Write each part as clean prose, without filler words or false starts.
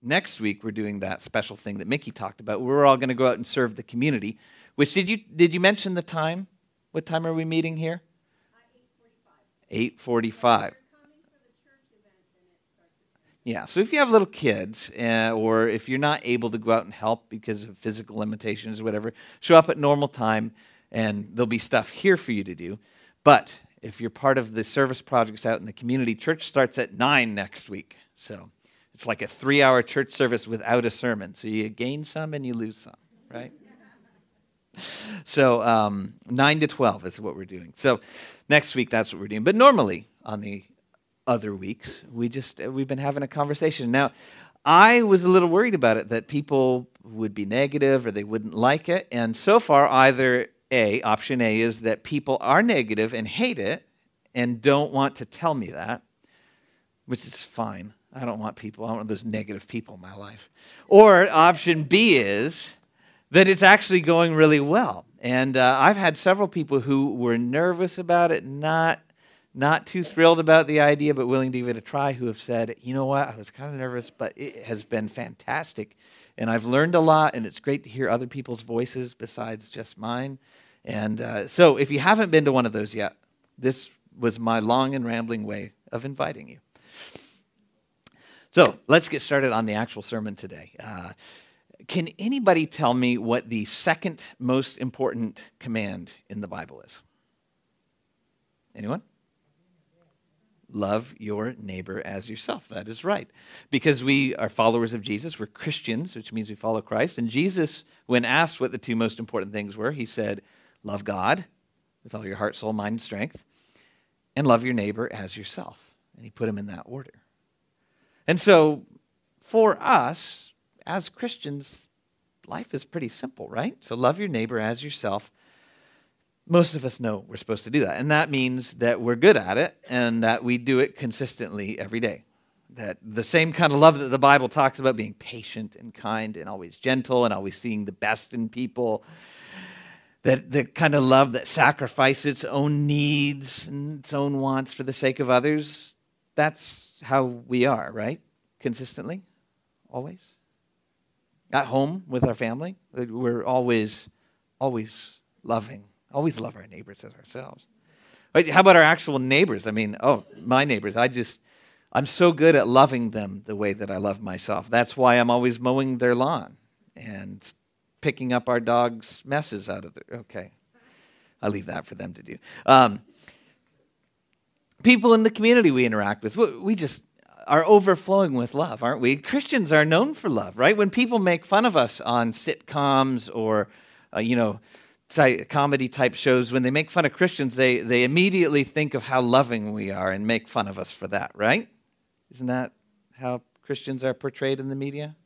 next week we're doing that special thing that Mickey talked about. We're all going to go out and serve the community. Which did you mention the time? What time are we meeting here? 8:45. Yeah, so if you have little kids, or if you're not able to go out and help because of physical limitations or whatever, show up at normal time, and there'll be stuff here for you to do. But if you're part of the service projects out in the community, church starts at 9 next week. So it's like a 3-hour church service without a sermon. So you gain some and you lose some, right? So 9 to 12 is what we're doing. So next week, that's what we're doing. But normally, on the other weeks, we've been having a conversation. Now, I was a little worried about it, that people would be negative or they wouldn't like it. And so far, option A is that people are negative and hate it and don't want to tell me that, which is fine. I don't want those negative people in my life. Or option B is that it's actually going really well. And I've had several people who were nervous about it, not too thrilled about the idea, but willing to give it a try, who have said, you know what, I was kind of nervous, but it has been fantastic. And I've learned a lot, and it's great to hear other people's voices besides just mine. And so if you haven't been to one of those yet, this was my long and rambling way of inviting you. So let's get started on the actual sermon today. Can anybody tell me what the second most important command in the Bible is? Anyone? Love your neighbor as yourself. That is right. Because we are followers of Jesus. We're Christians, which means we follow Christ. And Jesus, when asked what the two most important things were, he said, love God with all your heart, soul, mind, and strength, and love your neighbor as yourself. And he put them in that order. And so for us, as Christians, life is pretty simple, right? So love your neighbor as yourself. Most of us know we're supposed to do that. And that means that we're good at it and that we do it consistently every day. That the same kind of love that the Bible talks about, being patient and kind and always gentle and always seeing the best in people, that the kind of love that sacrifices its own needs and its own wants for the sake of others, that's how we are, right? Consistently, always. At home with our family, we're always loving. Always love our neighbors as ourselves. But how about our actual neighbors? I mean, my neighbors. I'm so good at loving them the way that I love myself. That's why I'm always mowing their lawn and picking up our dog's messes out of their... Okay, I'll leave that for them to do. People in the community we interact with, we just are overflowing with love, aren't we? Christians are known for love, right? When people make fun of us on sitcoms or, comedy type shows, when they make fun of Christians, they immediately think of how loving we are and make fun of us for that, right? Isn't that how Christians are portrayed in the media?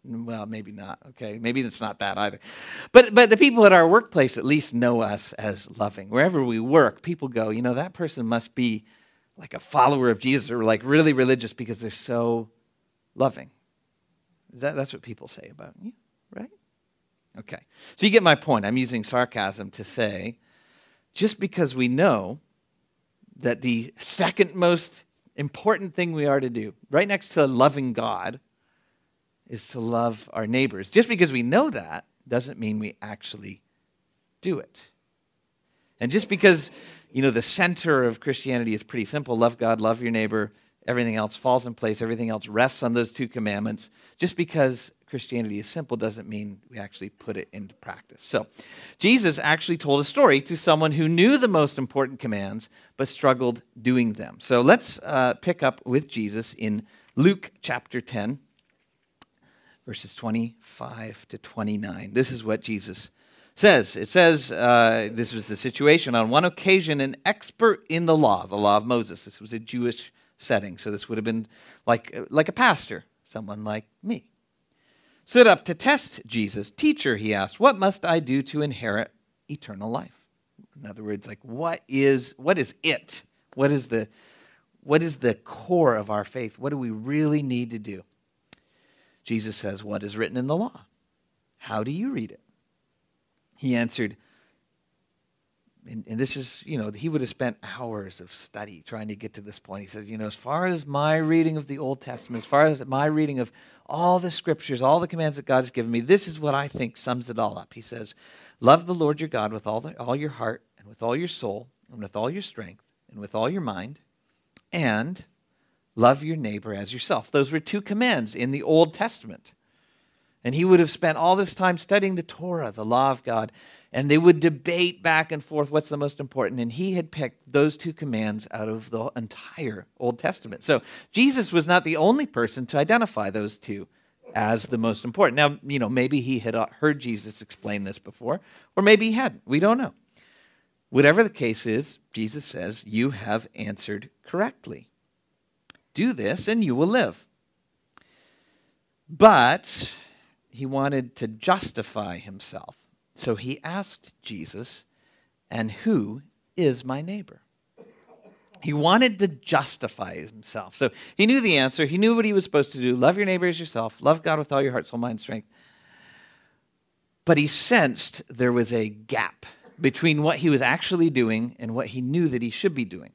Well, maybe not. Okay, maybe it's not that either. But the people at our workplace at least know us as loving. Wherever we work, people go, that person must be like a follower of Jesus or like really religious because they're so loving. That's what people say about you, right? Okay, so you get my point. I'm using sarcasm to say, just because we know that the second most important thing we are to do, right next to loving God, is to love our neighbors. Just because we know that doesn't mean we actually do it. And just because, the center of Christianity is pretty simple, love God, love your neighbor, everything else falls in place, everything else rests on those two commandments, just because Christianity is simple doesn't mean we actually put it into practice. So Jesus actually told a story to someone who knew the most important commands but struggled doing them. So let's pick up with Jesus in Luke chapter 10, verses 25 to 29. This is what Jesus says. It says, this was the situation. On one occasion, an expert in the law of Moses. This was a Jewish setting, so this would have been like a pastor, someone like me. Stood up to test Jesus. Teacher, he asked, what must I do to inherit eternal life? In other words, like what is it? What is the core of our faith? What do we really need to do? Jesus says, what is written in the law? How do you read it? He answered, and this is, he would have spent hours of study trying to get to this point. He says, as far as my reading of the Old Testament, as far as my reading of all the scriptures, all the commands that God has given me, this is what I think sums it all up. He says, love the Lord your God with all your heart and with all your soul and with all your strength and with all your mind, and love your neighbor as yourself. Those were two commands in the Old Testament. And he would have spent all this time studying the Torah, the law of God, and they would debate back and forth what's the most important. And he had picked those two commands out of the entire Old Testament. So Jesus was not the only person to identify those two as the most important. Now, maybe he had heard Jesus explain this before, or maybe he hadn't. We don't know. Whatever the case is, Jesus says, you have answered correctly. Do this and you will live. But he wanted to justify himself. So he asked Jesus, and who is my neighbor? He wanted to justify himself. So he knew the answer. He knew what he was supposed to do. Love your neighbor as yourself. Love God with all your heart, soul, mind, strength. But he sensed there was a gap between what he was actually doing and what he knew that he should be doing.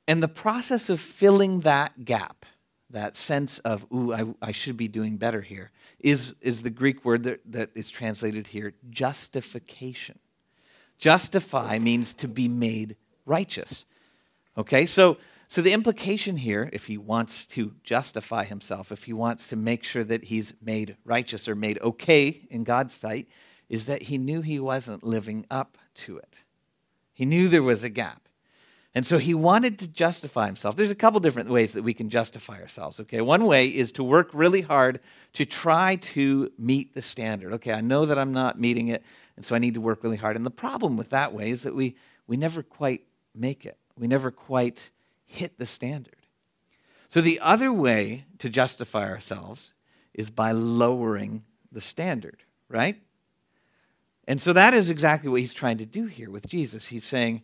And the process of filling that gap, that sense of, I should be doing better here, is the Greek word that is translated here, justification. Justify means to be made righteous. Okay, so the implication here, if he wants to justify himself, if he wants to make sure that he's made righteous or made okay in God's sight, is that he knew he wasn't living up to it. He knew there was a gap. And so he wanted to justify himself. There's a couple different ways that we can justify ourselves, okay? One way is to work really hard to try to meet the standard. Okay, I know that I'm not meeting it, and so I need to work really hard. And the problem with that way is that we never quite make it. We never quite hit the standard. So the other way to justify ourselves is by lowering the standard, right? And so that is exactly what he's trying to do here with Jesus. He's saying,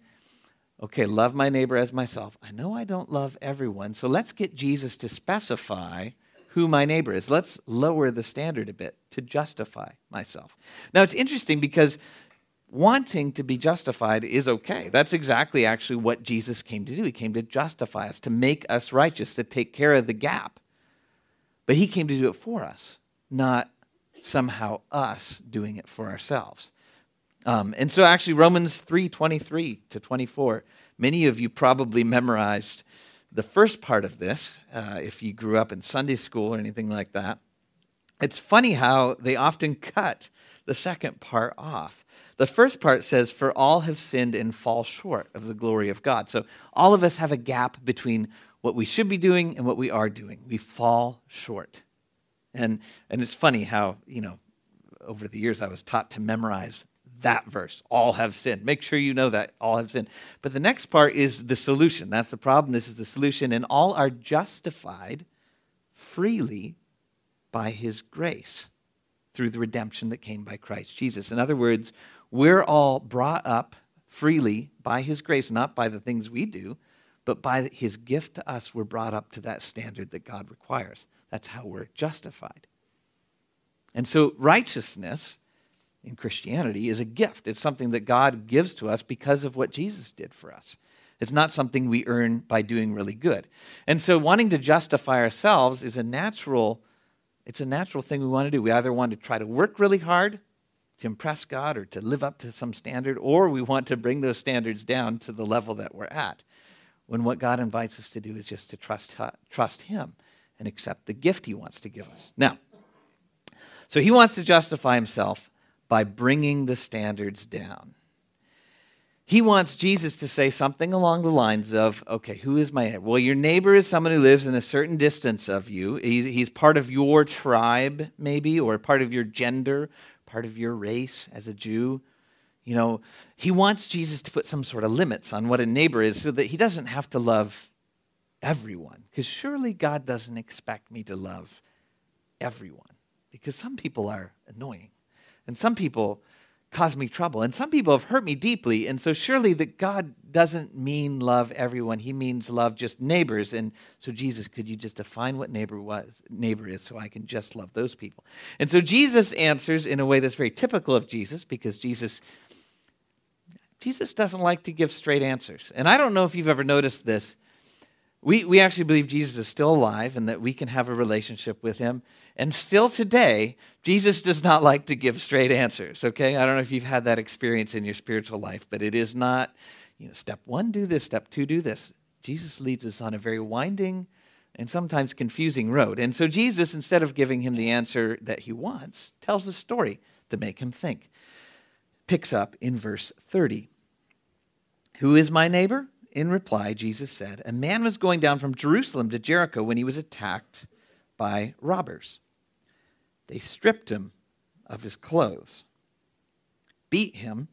okay, love my neighbor as myself. I know I don't love everyone, so let's get Jesus to specify who my neighbor is. Let's lower the standard a bit to justify myself. Now, it's interesting because wanting to be justified is okay. That's exactly actually what Jesus came to do. He came to justify us, to make us righteous, to take care of the gap. But he came to do it for us, not somehow us doing it for ourselves. And so actually Romans 3:23 to 24, many of you probably memorized the first part of this, if you grew up in Sunday school or anything like that. It's funny how they often cut the second part off. The first part says, for all have sinned and fall short of the glory of God. So all of us have a gap between what we should be doing and what we are doing. We fall short. And it's funny how, over the years I was taught to memorize that verse, all have sinned. Make sure you know that, all have sinned. But the next part is the solution. That's the problem. This is the solution. And all are justified freely by his grace through the redemption that came by Christ Jesus. In other words, we're all brought up freely by his grace, not by the things we do, but by his gift to us, we're brought up to that standard that God requires. That's how we're justified. And so righteousness in Christianity is a gift. It's something that God gives to us because of what Jesus did for us. It's not something we earn by doing really good. And so wanting to justify ourselves is a natural thing we want to do. We either want to try to work really hard to impress God or to live up to some standard, or we want to bring those standards down to the level that we're at, when what God invites us to do is just to trust him and accept the gift he wants to give us. Now, so he wants to justify himself by bringing the standards down. He wants Jesus to say something along the lines of, okay, who is my neighbor? Well, your neighbor is someone who lives in a certain distance of you. He's part of your tribe, maybe, or part of your gender, part of your race as a Jew. He wants Jesus to put some sort of limits on what a neighbor is so that he doesn't have to love everyone. Because surely God doesn't expect me to love everyone. Because some people are annoying. And some people cause me trouble. And some people have hurt me deeply. And so surely that God doesn't mean love everyone. He means love just neighbors. And so Jesus, could you just define what neighbor is so I can just love those people? And so Jesus answers in a way that's very typical of Jesus, because Jesus Jesus doesn't like to give straight answers. And I don't know if you've ever noticed this. We actually believe Jesus is still alive and that we can have a relationship with him. And still today, Jesus does not like to give straight answers, okay? I don't know if you've had that experience in your spiritual life, but it is not, step one, do this, step two, do this. Jesus leads us on a very winding and sometimes confusing road. And so Jesus, instead of giving him the answer that he wants, tells a story to make him think. Picks up in verse 30. Who is my neighbor? In reply, Jesus said, a man was going down from Jerusalem to Jericho when he was attacked by robbers. They stripped him of his clothes, beat him,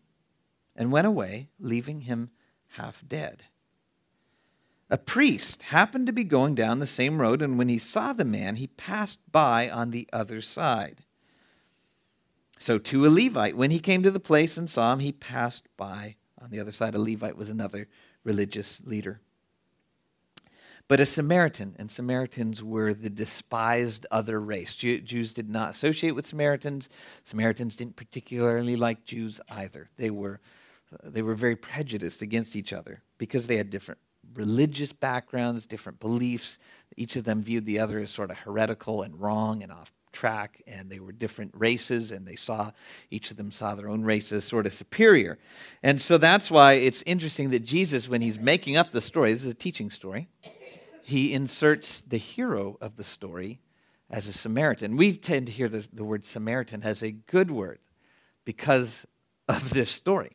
and went away, leaving him half dead. A priest happened to be going down the same road, and when he saw the man, he passed by on the other side. So too a Levite, when he came to the place and saw him, he passed by on the other side. A Levite was another religious leader. But a Samaritan, and Samaritans were the despised other race. Jews did not associate with Samaritans. Samaritans didn't particularly like Jews either. They were very prejudiced against each other because they had different religious backgrounds, different beliefs. Each of them viewed the other as sort of heretical and wrong and off track, and they were different races, and each of them saw their own race as sort of superior. And so that's why it's interesting that Jesus, when he's making up the story, this is a teaching story, he inserts the hero of the story as a Samaritan. We tend to hear the word Samaritan as a good word because of this story.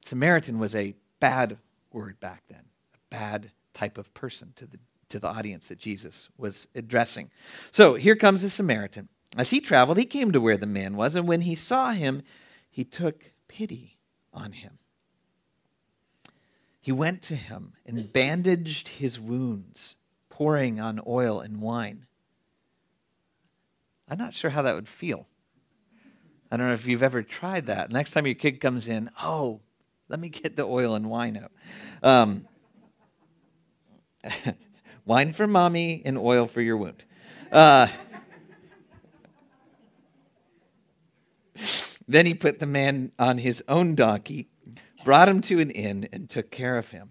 Samaritan was a bad word back then, a bad type of person to the audience that Jesus was addressing. So here comes the Samaritan. As he traveled, he came to where the man was, and when he saw him, he took pity on him. He went to him and bandaged his wounds, pouring on oil and wine. I'm not sure how that would feel. I don't know if you've ever tried that. Next time your kid comes in, let me get the oil and wine out. Wine for mommy and oil for your wound. Then he put the man on his own donkey, brought him to an inn, and took care of him.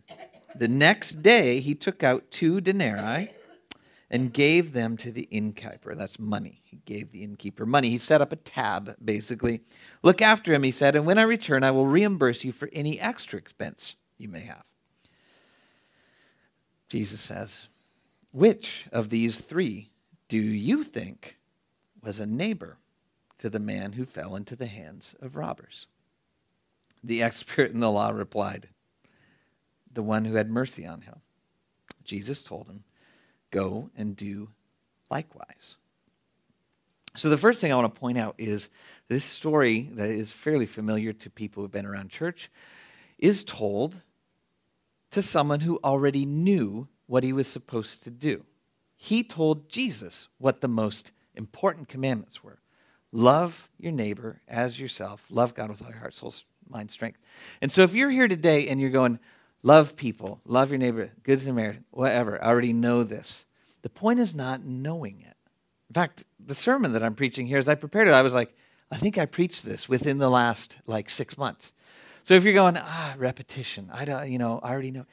The next day he took out 2 denarii and gave them to the innkeeper. That's money. He gave the innkeeper money. He set up a tab, basically. Look after him, he said, and when I return, I will reimburse you for any extra expense you may have. Jesus says, which of these 3 do you think was a neighbor to the man who fell into the hands of robbers? The expert in the law replied, the one who had mercy on him. Jesus told him, go and do likewise. So the first thing I want to point out is this story that is fairly familiar to people who have been around church is told to someone who already knew what he was supposed to do. He told Jesus what the most important commandments were. Love your neighbor as yourself. Love God with all your heart, soul, mind, strength. And so if you're here today and you're going, love people, love your neighbor, Good Samaritan, whatever, I already know this. The point is not knowing it. In fact, the sermon that I'm preaching here, as I prepared it, I was like, I think I preached this within the last 6 months. So if you're going, repetition, I already know.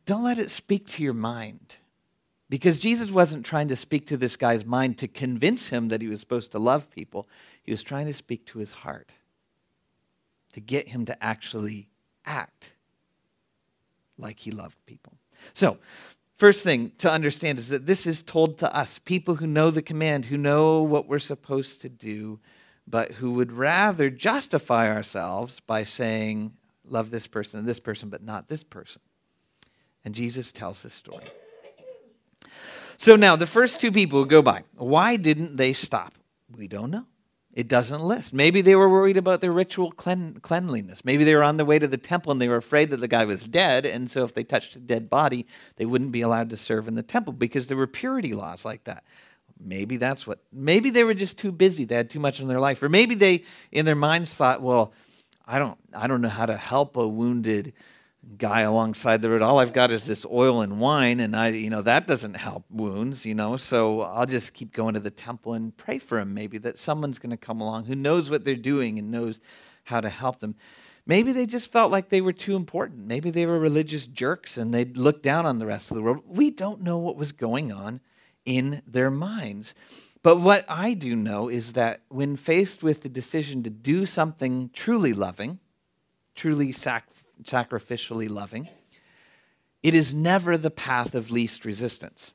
Don't let it speak to your mind. Because Jesus wasn't trying to speak to this guy's mind to convince him that he was supposed to love people. He was trying to speak to his heart, to get him to actually act like he loved people. So, first thing to understand is that this is told to us, people who know the command, who know what we're supposed to do, but who would rather justify ourselves by saying, love this person, but not this person. And Jesus tells this story. So now, the first 2 people who go by, why didn't they stop? We don't know. It doesn't list. Maybe they were worried about their ritual cleanliness. Maybe they were on their way to the temple and they were afraid that the guy was dead, and so if they touched a dead body, they wouldn't be allowed to serve in the temple because there were purity laws like that. Maybe they were just too busy. They had too much in their life. Or maybe they, in their minds, thought, well, I don't know how to help a wounded guy alongside the road. All I've got is this oil and wine, and that doesn't help wounds, so I'll just keep going to the temple and pray for him, maybe that someone's going to come along who knows what they're doing and knows how to help them. Maybe they just felt like they were too important. Maybe they were religious jerks and they'd look down on the rest of the world. We don't know what was going on in their minds. But what I do know is that when faced with the decision to do something truly loving, truly sacrificially loving, it is never the path of least resistance.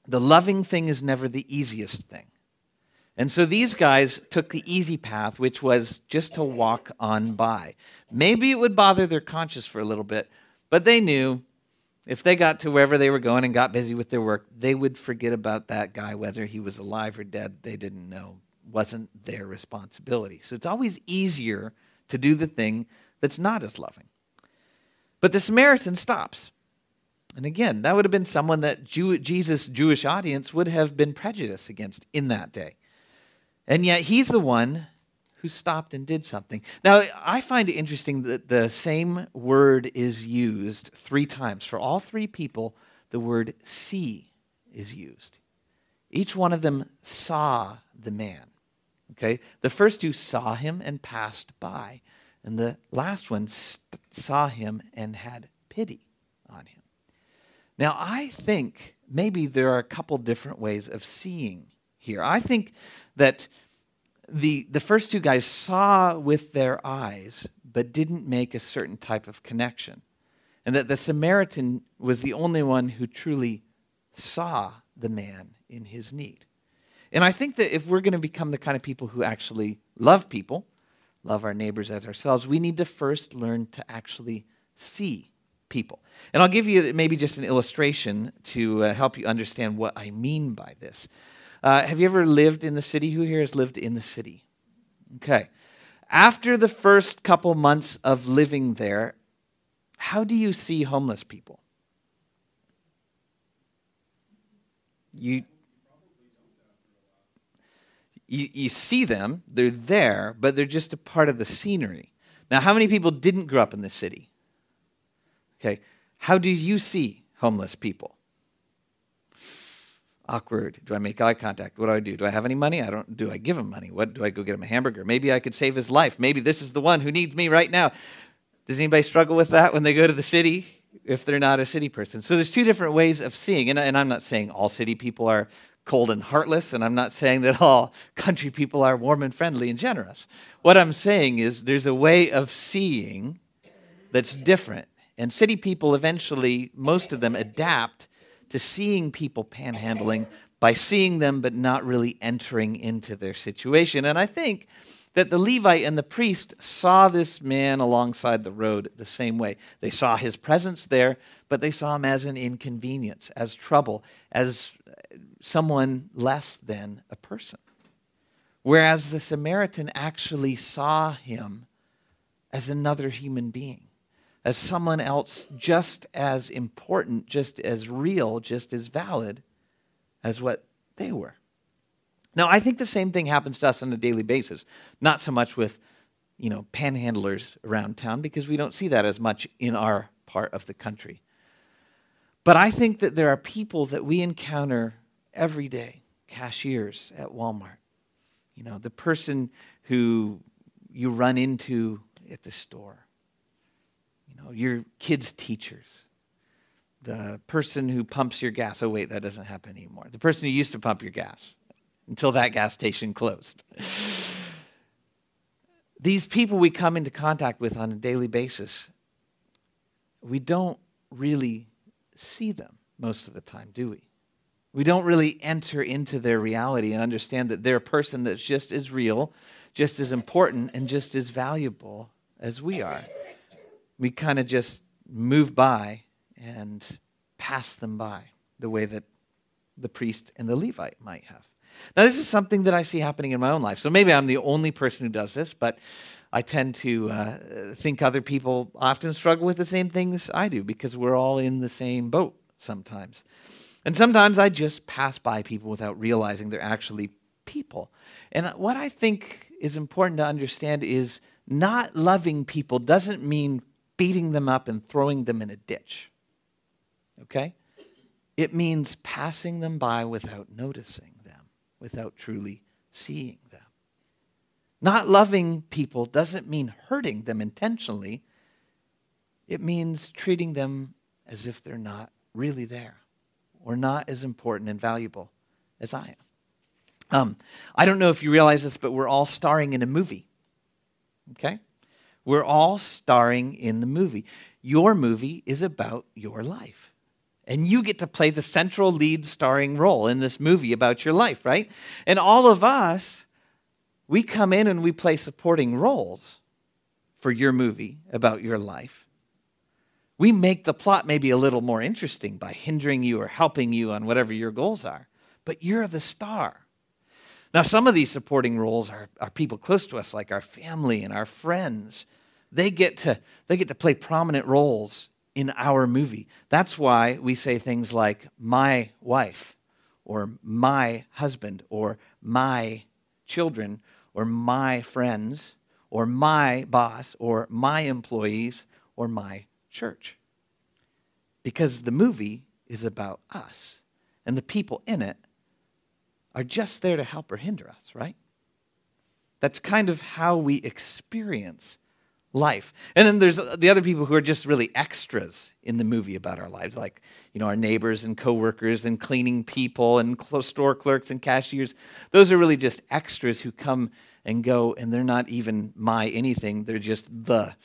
The loving thing is never the easiest thing. And so these guys took the easy path, which was just to walk on by. Maybe it would bother their conscience for a little bit, but they knew if they got to wherever they were going and got busy with their work, they would forget about that guy, whether he was alive or dead. They didn't know. Wasn't their responsibility. So it's always easier to do the thing that's not as loving. But the Samaritan stops. And again, that would have been someone that Jesus' Jewish audience would have been prejudiced against in that day. And yet he's the one who stopped and did something. Now, I find it interesting that the same word is used 3 times. For all 3 people, the word see is used. Each one of them saw the man. Okay? The first 2 saw him and passed by. And the last one saw him and had pity on him. Now, I think maybe there are a couple different ways of seeing here. I think that the first 2 guys saw with their eyes, but didn't make a certain type of connection. And that the Samaritan was the only one who truly saw the man in his need. And I think that if we're going to become the kind of people who actually love people, love our neighbors as ourselves, we need to first learn to actually see people. And I'll give you maybe just an illustration to help you understand what I mean by this. Have you ever lived in the city? Who here has lived in the city? Okay. After the first couple months of living there, how do you see homeless people? You see them, they're there, but they're just a part of the scenery. Now, how many people didn't grow up in the city? Okay. How do you see homeless people? Awkward. Do I make eye contact? What do I do? Do I have any money? I don't. Do I give him money? What do I go get him a hamburger? Maybe I could save his life. Maybe this is the one who needs me right now. Does anybody struggle with that when they go to the city if they're not a city person? So there's 2 different ways of seeing. And I'm not saying all city people are cold and heartless, and I'm not saying that all country people are warm and friendly and generous. What I'm saying is there's a way of seeing that's different. And city people eventually, most of them, adapt to seeing people panhandling by seeing them but not really entering into their situation. And I think that the Levite and the priest saw this man alongside the road the same way. They saw his presence there, but they saw him as an inconvenience, as trouble, as someone less than a person. Whereas the Samaritan actually saw him as another human being, as someone else just as important, just as real, just as valid as what they were. Now, I think the same thing happens to us on a daily basis. Not so much with, panhandlers around town, because we don't see that as much in our part of the country. But I think that there are people that we encounter every day, cashiers at Walmart. The person who you run into at the store. Your kids' teachers, the person who pumps your gas. Oh, wait, that doesn't happen anymore. The person who used to pump your gas until that gas station closed. These people we come into contact with on a daily basis, we don't really see them most of the time, do we? We don't really enter into their reality and understand that they're a person that's just as real, just as important, and just as valuable as we are. We kind of just move by and pass them by the way that the priest and the Levite might have. Now, this is something that I see happening in my own life. So maybe I'm the only person who does this, but I tend to think other people often struggle with the same things I do because we're all in the same boat sometimes. And sometimes I just pass by people without realizing they're actually people. And what I think is important to understand is not loving people doesn't mean beating them up and throwing them in a ditch. Okay? It means passing them by without noticing them, without truly seeing them. Not loving people doesn't mean hurting them intentionally. It means treating them as if they're not really there or not as important and valuable as I am. I don't know if you realize this, but we're all starring in a movie. Okay? We're all starring in the movie. Your movie is about your life. And you get to play the central lead starring role in this movie about your life, right? And all of us, we come in and we play supporting roles for your movie about your life. We make the plot maybe a little more interesting by hindering you or helping you on whatever your goals are. But you're the star. Now, some of these supporting roles are people close to us, like our family and our friends. They get to play prominent roles in our movie. That's why we say things like my wife or my husband or my children or my friends or my boss or my employees or my church. Because the movie is about us, and the people in it are just there to help or hinder us, right? That's kind of how we experience life. And then there's the other people who are just really extras in the movie about our lives, like, our neighbors and coworkers and cleaning people and store clerks and cashiers. Those are really just extras who come and go, and they're not even my anything. They're just the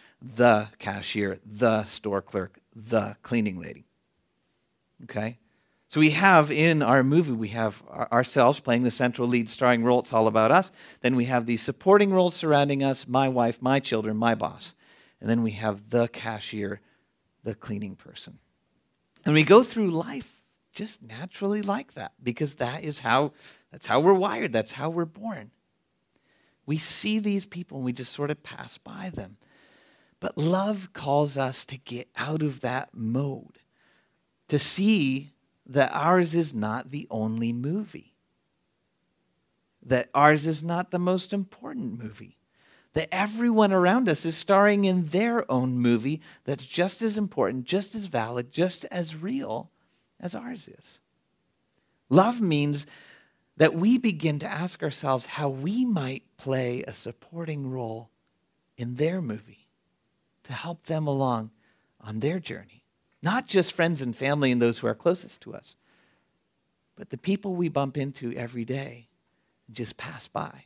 cashier, the store clerk, the cleaning lady. Okay? So we have in our movie, we have ourselves playing the central lead starring role. It's all about us. Then we have these supporting roles surrounding us, my wife, my children, my boss. And then we have the cashier, the cleaning person. And we go through life just naturally like that because that's how we're wired. That's how we're born. We see these people and we just sort of pass by them. But love calls us to get out of that mode, to see that ours is not the only movie, that ours is not the most important movie, that everyone around us is starring in their own movie that's just as important, just as valid, just as real as ours is. Love means that we begin to ask ourselves how we might play a supporting role in their movie to help them along on their journey. Not just friends and family and those who are closest to us, but the people we bump into every day and just pass by.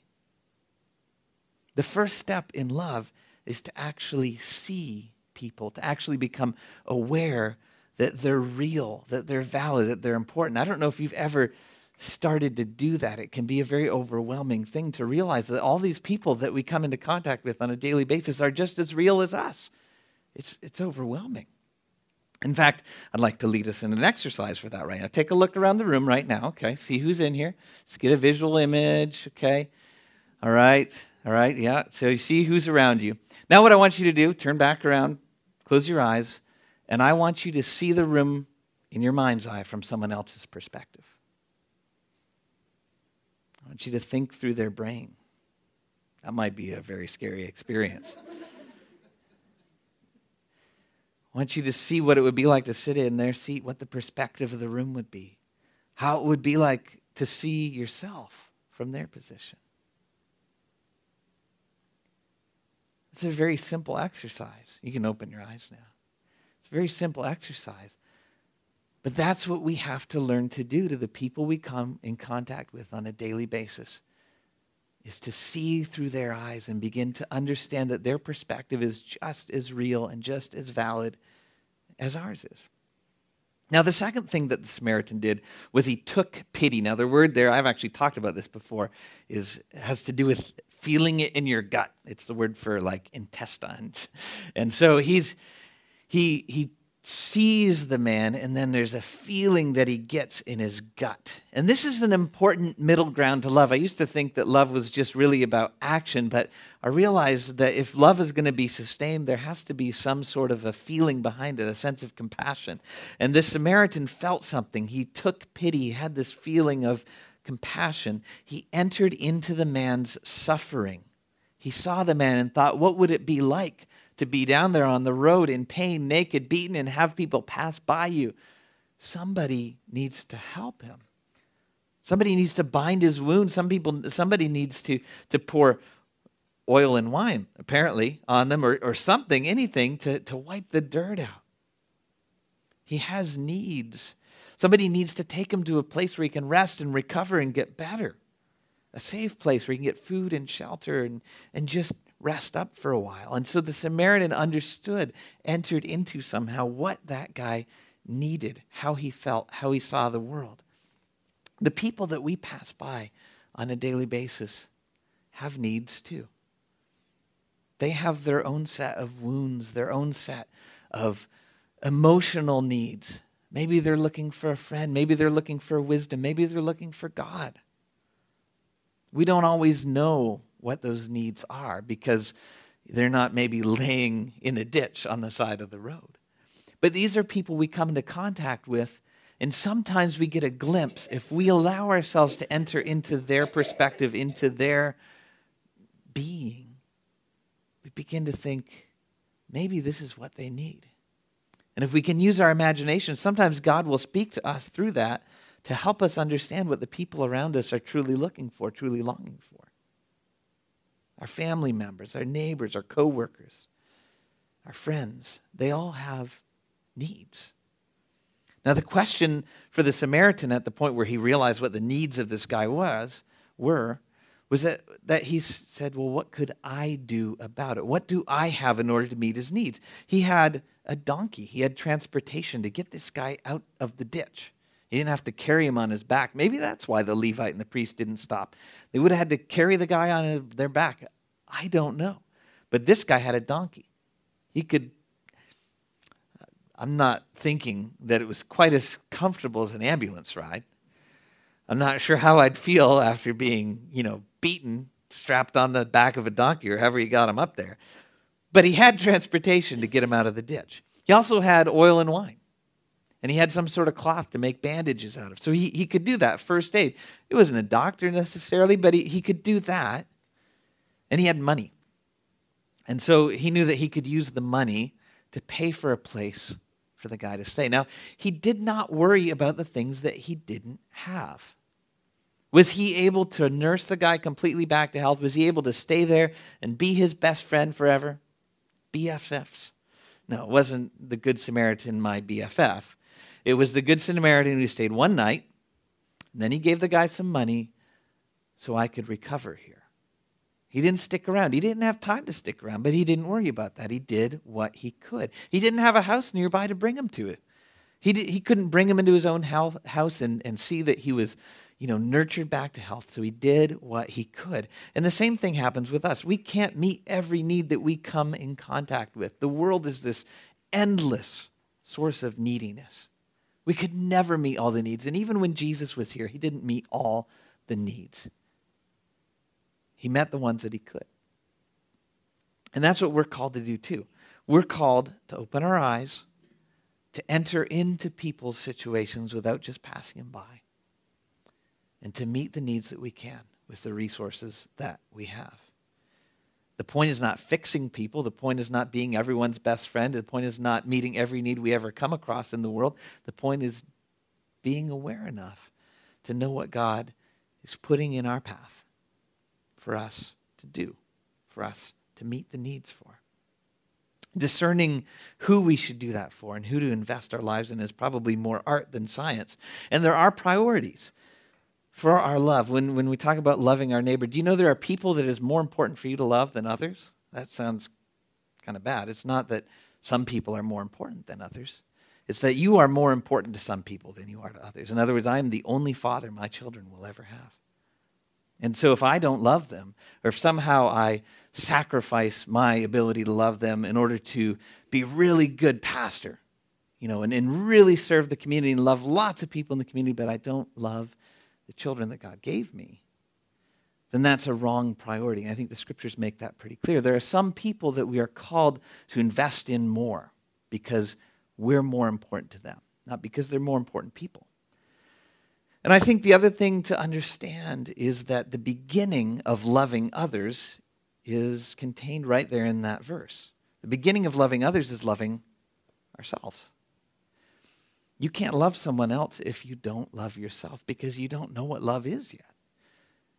The first step in love is to actually see people, to actually become aware that they're real, that they're valid, that they're important. I don't know if you've ever started to do that. It can be a very overwhelming thing to realize that all these people that we come into contact with on a daily basis are just as real as us. It's overwhelming. In fact, I'd like to lead us in an exercise for that right now. Take a look around the room right now, okay? See who's in here. Just get a visual image, okay? All right, yeah. So you see who's around you. Now what I want you to do, turn back around, close your eyes, and I want you to see the room in your mind's eye from someone else's perspective. I want you to think through their brain. That might be a very scary experience. I want you to see what it would be like to sit in their seat, what the perspective of the room would be, how it would be like to see yourself from their position. It's a very simple exercise. You can open your eyes now. It's a very simple exercise. But that's what we have to learn to do to the people we come in contact with on a daily basis, is to see through their eyes and begin to understand that their perspective is just as real and just as valid as ours is. Now, the second thing that the Samaritan did was he took pity. Now, the word there, I've actually talked about this before, has to do with feeling it in your gut. It's the word for like intestines. And so he sees the man, and then there's a feeling that he gets in his gut. And this is an important middle ground to love. I used to think that love was just really about action, but I realized that if love is going to be sustained, there has to be some sort of a feeling behind it, a sense of compassion. And this Samaritan felt something. He took pity. He had this feeling of compassion. He entered into the man's suffering. He saw the man and thought, what would it be like to be down there on the road in pain, naked, beaten, and have people pass by you? Somebody needs to help him. Somebody needs to bind his wounds. Somebody needs to pour oil and wine, apparently, on them, or something, anything to wipe the dirt out. He has needs. Somebody needs to take him to a place where he can rest and recover and get better. A safe place where he can get food and shelter and just rest up for a while. And so the Samaritan understood, entered into somehow what that guy needed, how he felt, how he saw the world. The people that we pass by on a daily basis have needs too. They have their own set of wounds, their own set of emotional needs. Maybe they're looking for a friend. Maybe they're looking for wisdom. Maybe they're looking for God. We don't always know what those needs are because they're not maybe laying in a ditch on the side of the road. But these are people we come into contact with, and sometimes we get a glimpse. If we allow ourselves to enter into their perspective, into their being, we begin to think, maybe this is what they need. And if we can use our imagination, sometimes God will speak to us through that to help us understand what the people around us are truly looking for, truly longing for. Our family members, our neighbors, our coworkers, our friends, they all have needs. Now the question for the Samaritan at the point where he realized what the needs of this guy was that he said, well, what could I do about it? What do I have in order to meet his needs? He had a donkey. He had transportation to get this guy out of the ditch. He didn't have to carry him on his back. Maybe that's why the Levite and the priest didn't stop. They would have had to carry the guy on their back. I don't know. But this guy had a donkey. I'm not thinking that it was quite as comfortable as an ambulance ride. I'm not sure how I'd feel after being, beaten, strapped on the back of a donkey or however he got him up there. But he had transportation to get him out of the ditch. He also had oil and wine. And he had some sort of cloth to make bandages out of. So he could do that first aid. It wasn't a doctor necessarily, but he could do that. And he had money. And so he knew that he could use the money to pay for a place for the guy to stay. Now, he did not worry about the things that he didn't have. Was he able to nurse the guy completely back to health? Was he able to stay there and be his best friend forever? BFFs. No, it wasn't the Good Samaritan, my BFF. It was the Good Samaritan who stayed one night, and then he gave the guy some money so I could recover here. He didn't stick around. He didn't have time to stick around, but he didn't worry about that. He did what he could. He didn't have a house nearby to bring him to it. He couldn't bring him into his own house and see that he was, nurtured back to health. So he did what he could. And the same thing happens with us. We can't meet every need that we come in contact with. The world is this endless source of neediness. We could never meet all the needs. And even when Jesus was here, he didn't meet all the needs. He met the ones that he could. And that's what we're called to do too. We're called to open our eyes, to enter into people's situations without just passing them by, and to meet the needs that we can with the resources that we have. The point is not fixing people. The point is not being everyone's best friend. The point is not meeting every need we ever come across in the world. The point is being aware enough to know what God is putting in our path for us to do, for us to meet the needs for. Discerning who we should do that for and who to invest our lives in is probably more art than science. And there are priorities for our love. When we talk about loving our neighbor, do you know there are people that it is more important for you to love than others? That sounds kind of bad. It's not that some people are more important than others. It's that you are more important to some people than you are to others. In other words, I am the only father my children will ever have. And so if I don't love them, or if somehow I sacrifice my ability to love them in order to be a really good pastor, and really serve the community and love lots of people in the community, but I don't love the children that God gave me, then that's a wrong priority. And I think the scriptures make that pretty clear. There are some people that we are called to invest in more because we're more important to them, not because they're more important people. And I think the other thing to understand is that the beginning of loving others is contained right there in that verse. The beginning of loving others is loving ourselves. You can't love someone else if you don't love yourself because you don't know what love is yet.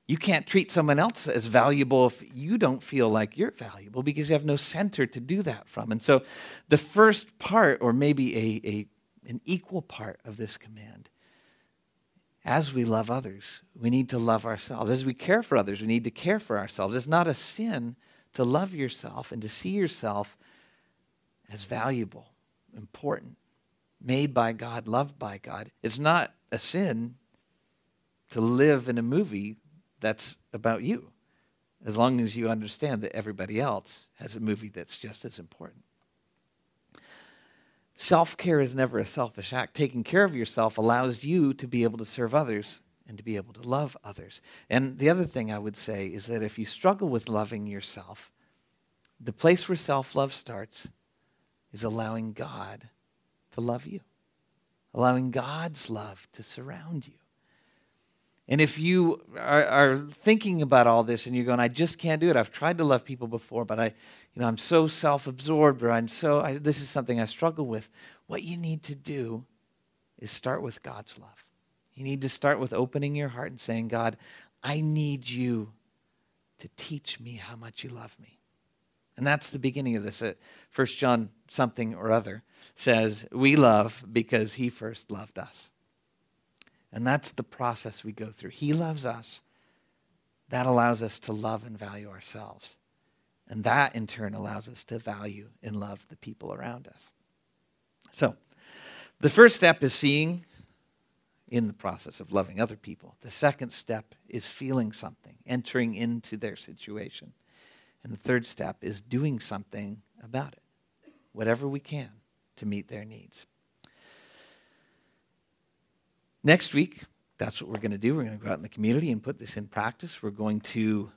You can't treat someone else as valuable if you don't feel like you're valuable because you have no center to do that from. And so the first part, or maybe an equal part of this command, as we love others, we need to love ourselves. As we care for others, we need to care for ourselves. It's not a sin to love yourself and to see yourself as valuable, important, made by God, loved by God. It's not a sin to live in a movie that's about you, as long as you understand that everybody else has a movie that's just as important. Self-care is never a selfish act. Taking care of yourself allows you to be able to serve others and to be able to love others. And the other thing I would say is that if you struggle with loving yourself, the place where self-love starts is allowing God to love you, allowing God's love to surround you. And if you are thinking about all this and you're going, I just can't do it. I've tried to love people before, but I'm so self-absorbed, or this is something I struggle with. What you need to do is start with God's love. You need to start with opening your heart and saying, God, I need you to teach me how much you love me. And that's the beginning of this. 1 John something or other says, we love because he first loved us. And that's the process we go through. He loves us. That allows us to love and value ourselves. And that, in turn, allows us to value and love the people around us. So, the first step is seeing in the process of loving other people. The second step is feeling something, entering into their situation. And the third step is doing something about it, whatever we can to meet their needs. Next week, that's what we're going to do. We're going to go out in the community and put this in practice. We're going to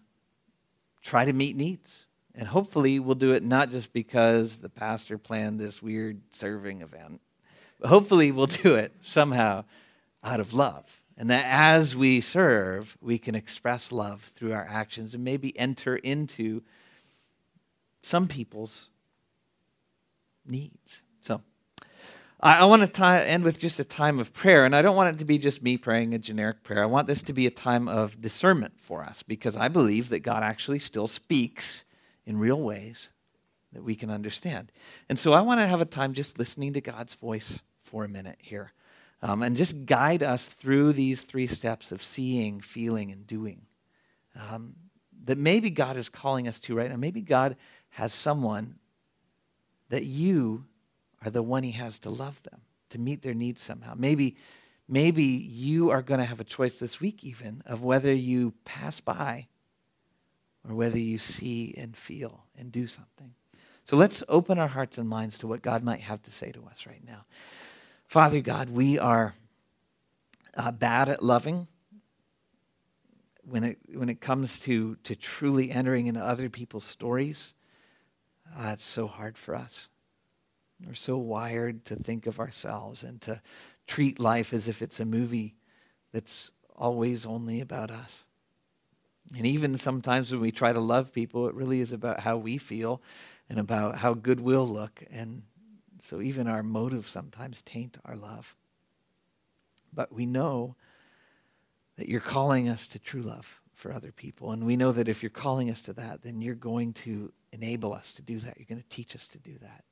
try to meet needs. And hopefully we'll do it not just because the pastor planned this weird serving event, but hopefully we'll do it somehow out of love. And that as we serve, we can express love through our actions and maybe enter into some people's needs. So I want to end with just a time of prayer, and I don't want it to be just me praying a generic prayer. I want this to be a time of discernment for us, because I believe that God actually still speaks in real ways that we can understand. And so I want to have a time just listening to God's voice for a minute here, and just guide us through these three steps of seeing, feeling, and doing that maybe God is calling us to right now. Maybe God has someone that you are the one he has to love them, to meet their needs somehow. Maybe you are going to have a choice this week even of whether you pass by or whether you see and feel and do something. So let's open our hearts and minds to what God might have to say to us right now. Father God, we are bad at loving when it comes to truly entering into other people's stories. It's so hard for us. We're so wired to think of ourselves and to treat life as if it's a movie that's always only about us. And even sometimes when we try to love people, it really is about how we feel and about how good we'll look. And so even our motives sometimes taint our love. But we know that you're calling us to true love for other people. And we know that if you're calling us to that, then you're going to enable us to do that. You're going to teach us to do that.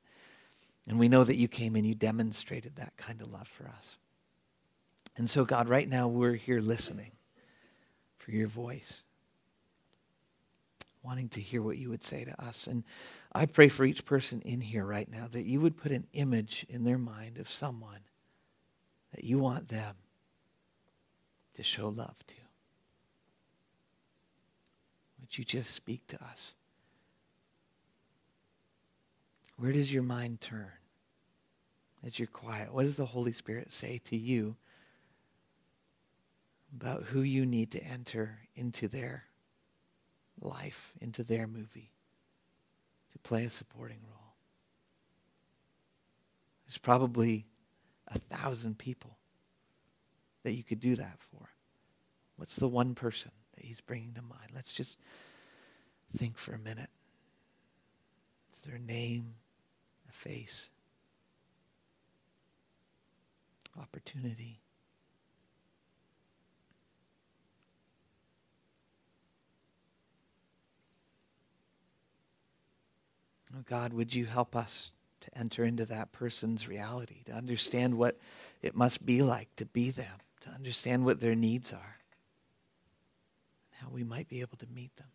And we know that you came and you demonstrated that kind of love for us. And so, God, right now we're here listening for your voice, wanting to hear what you would say to us. And I pray for each person in here right now that you would put an image in their mind of someone that you want them to show love to. Would you just speak to us? Where does your mind turn as you're quiet? What does the Holy Spirit say to you about who you need to enter into their life, into their movie, to play a supporting role? There's probably 1,000 people that you could do that for. What's the one person that he's bringing to mind? Let's just think for a minute. Is there a name, a face, opportunity? Oh God, would you help us to enter into that person's reality, to understand what it must be like to be them, to understand what their needs are, and how we might be able to meet them.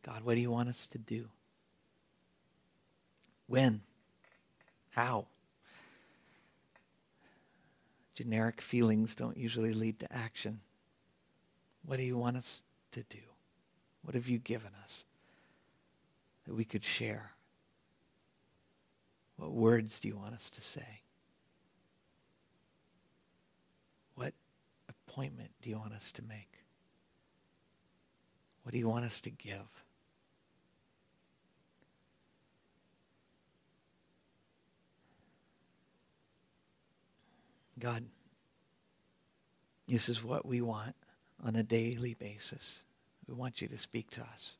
God, what do you want us to do? When? How? Generic feelings don't usually lead to action. What do you want us to do? What have you given us that we could share? What words do you want us to say? What appointment do you want us to make? What do you want us to give? God, this is what we want on a daily basis. We want you to speak to us.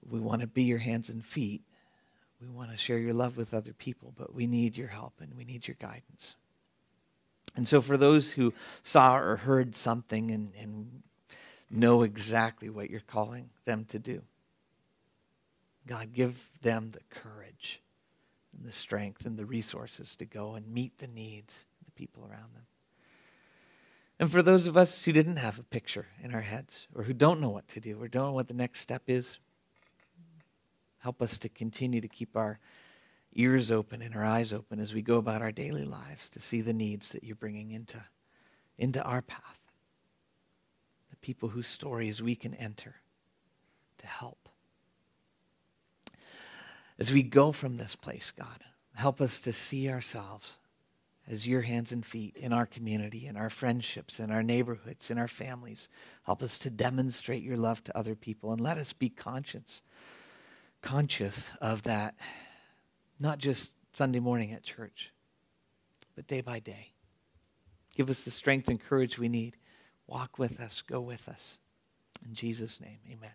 We want to be your hands and feet. We want to share your love with other people, but we need your help and we need your guidance. And so for those who saw or heard something and know exactly what you're calling them to do, God, give them the courage and the strength and the resources to go and meet the needs of the people around them. And for those of us who didn't have a picture in our heads or who don't know what to do or don't know what the next step is, help us to continue to keep our ears open and our eyes open as we go about our daily lives to see the needs that you're bringing into our path. The people whose stories we can enter to help. As we go from this place, God, help us to see ourselves as your hands and feet in our community, in our friendships, in our neighborhoods, in our families. Help us to demonstrate your love to other people, and let us be conscious of that, not just Sunday morning at church, but day by day. Give us the strength and courage we need. Walk with us, go with us. In Jesus' name, amen.